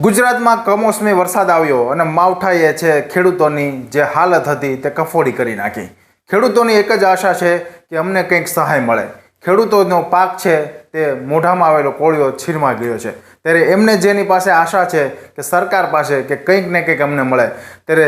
ગુજરાતમાં કમોસમી વરસાદ આવ્યો અને માવઠાએ છે ખેડૂતોની જે હાલત હતી તે કફોડી કરી નાખી। ખેડૂતોની એક જ આશા છે કે અમને કંઈક સહાય મળે। ખેડૂતોનો પાક છે તે મોઢામાં આવેલો કોળિયો છીરમાં ગયો છે, ત્યારે એમને જેની પાસે આશા છે કે સરકાર પાસે કે કંઈક ને કંઈક અમને મળે, ત્યારે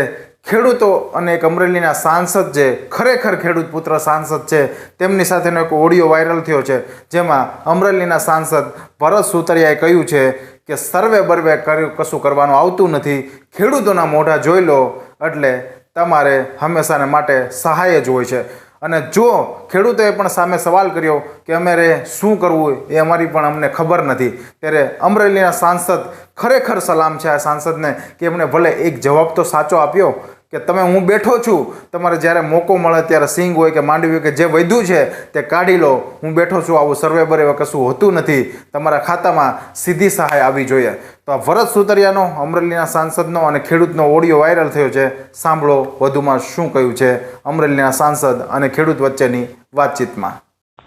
ખેડૂતો અને એક અમરેલીના સાંસદ જે ખરેખર ખેડૂત પુત્ર સાંસદ છે તેમની સાથેનો એક ઓડિયો વાયરલ થયો છે, જેમાં અમરેલીના સાંસદ ભરત સુતરિયાએ કહ્યું છે કે સર્વે બર્વે કશું કરવાનું આવતું નથી, ખેડૂતોના મોઢા જોઈ લો એટલે તમારે હંમેશાને માટે સહાય જ હોય છે। અને જો ખેડૂતોએ પણ સામે સવાલ કર્યો કે અમારે શું કરવું એ અમારી પણ અમને ખબર નથી, ત્યારે અમરેલીના સાંસદ ખરેખર સલામ છે આ સાંસદને કે એમણે ભલે એક જવાબ તો સાચો આપ્યો કે તમે હું બેઠો છું, તમારે જ્યારે મોકો મળે ત્યારે સિંગ હોય કે માંડવી હોય કે જે વધ્યું છે તે કાઢી લો, હું બેઠો છું, આવું સર્વે બર્વે કશું હોતું નથી, તમારા ખાતામાં સીધી સહાય આવી જોઈએ। તો આ ભરત સુતરિયાનો અમરેલીના સાંસદનો અને ખેડૂતનો ઓડિયો વાયરલ થયો છે। સાંભળો વધુમાં શું કહ્યું છે અમરેલીના સાંસદ અને ખેડૂત વચ્ચેની વાતચીતમાં।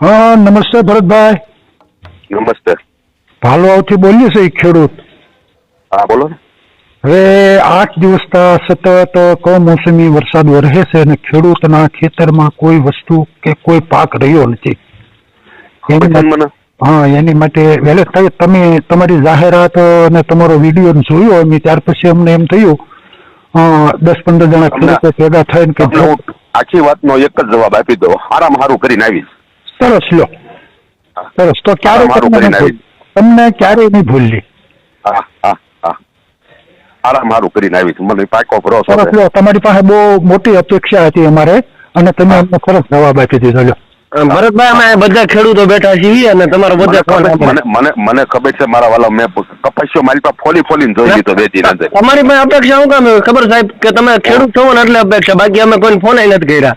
હા, નમસ્તે ભરતભાઈ। નમસ્તે। ભાલોઆવથી બોલીએ છીએ ખેડૂત। હા બોલો। હવે 8 દિવસથી સતત કમોસમી વરસાદ વરસે છે અને ખેડૂતના ખેતરમાં કોઈ વસ્તુ કે કોઈ પાક રહ્યો નથી। હા, એની માટે વહેલે તમે તમારી જાહેરાત અને તમારો વિડીયો જોયો અમે, ત્યાર પછી અમને એમ થયું 10-15 જણા ખેડૂતો ભેગા થઈને કે આખી વાતનો એક જ જવાબ આપી દો, આરામ હારું કરીને આવીશ। સરસ, લો સરસ। તો ક્યારે તમને ક્યારેય નહીં ભૂલી। હા હા હા, આરામ હારું કરીને આવીશ, મને પાકો ભરોસો છે। સરસ, લો તમારી પાસે બહુ મોટી અપેક્ષા હતી અમારે અને તમે અમને સરસ જવાબ આપી દીધો। લો ભરતભાઈ, અમે બધા ખેડૂતો બેઠા છીએ અને તમારો બધા મને ખબર છે મારા વાલા, મેં કપાસ્યો મારી પાસે ફોલીને જોઈ લીધો બે દિન અંદર। તમારી પાસે અપેક્ષા શું કામ ખબર સાહેબ કે તમે ખેડૂત છો ને એટલે અપેક્ષા, બાકી અમે કોઈ ફોન નથી કર્યા।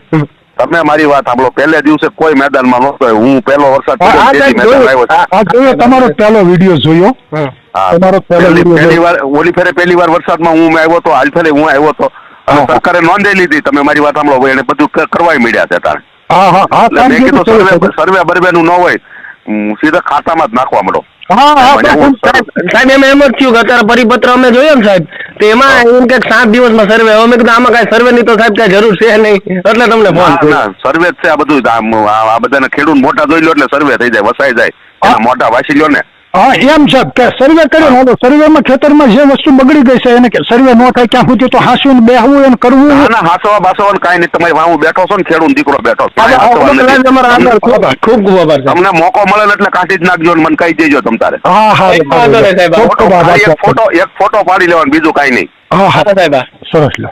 તમે મારી વાત સાંભળો, પહેલે દિવસે કોઈ મેદાનમાં નહોતો, હું પહેલો વરસાદ તમારો પહેલો વિડીયો જોયો, તમારો ઓલી ફેરે પહેલી વાર વરસાદમાં હું આવ્યો હતો, હાલ ફેરે હું આવ્યો હતો, સરકારે નોંધે લીધી। તમે મારી વાત સાંભળો, એને બધું કરવાય મળ્યા છે તારે। મેં કીધું સર્વે બર્વે નું ન હોય, સીધા ખાતામાં જ નાખવા મળો। સાહેબ એમ જ થયું કે અત્યારે પરિપત્ર અમે જોયો ને સાહેબ, તો એમાં એમ કે 7 દિવસમાં સર્વે, અમે કીધું આમાં કઈ સર્વે ની તો સાહેબ કઈ જરૂર છે નહીં, એટલે તમને ફોન સર્વે જ છે આ બધું। આ બધાને ખેડૂત મોટા જોઈ લો એટલે સર્વે થઈ જાય, વસાઈ જાય, મોટા વાસી લો ને। હા, એમ છે કે સર્વે કર્યો, સર્વેમાં ખેતરમાં જે વસ્તુ બગડી ગઈ છે એને સર્વે ન થાય ક્યાં સુધી તો હાંસવું બેહવું એને કરવું ના, હાંસવા બાસવા કાંઈ નહીં, તમારી હું બેઠો છો ને ખેડૂત દીકરો બેઠો, ખૂબ ખૂબ આભાર। તમને મોકો મળે એટલે કાઢી જ નાખજો, મને કહી દેજો તમ તારે। હા, એક ફોટો પાડી લેવાનો, બીજું કાંઈ નહીં। હા હા સાહેબ, સરસ લો।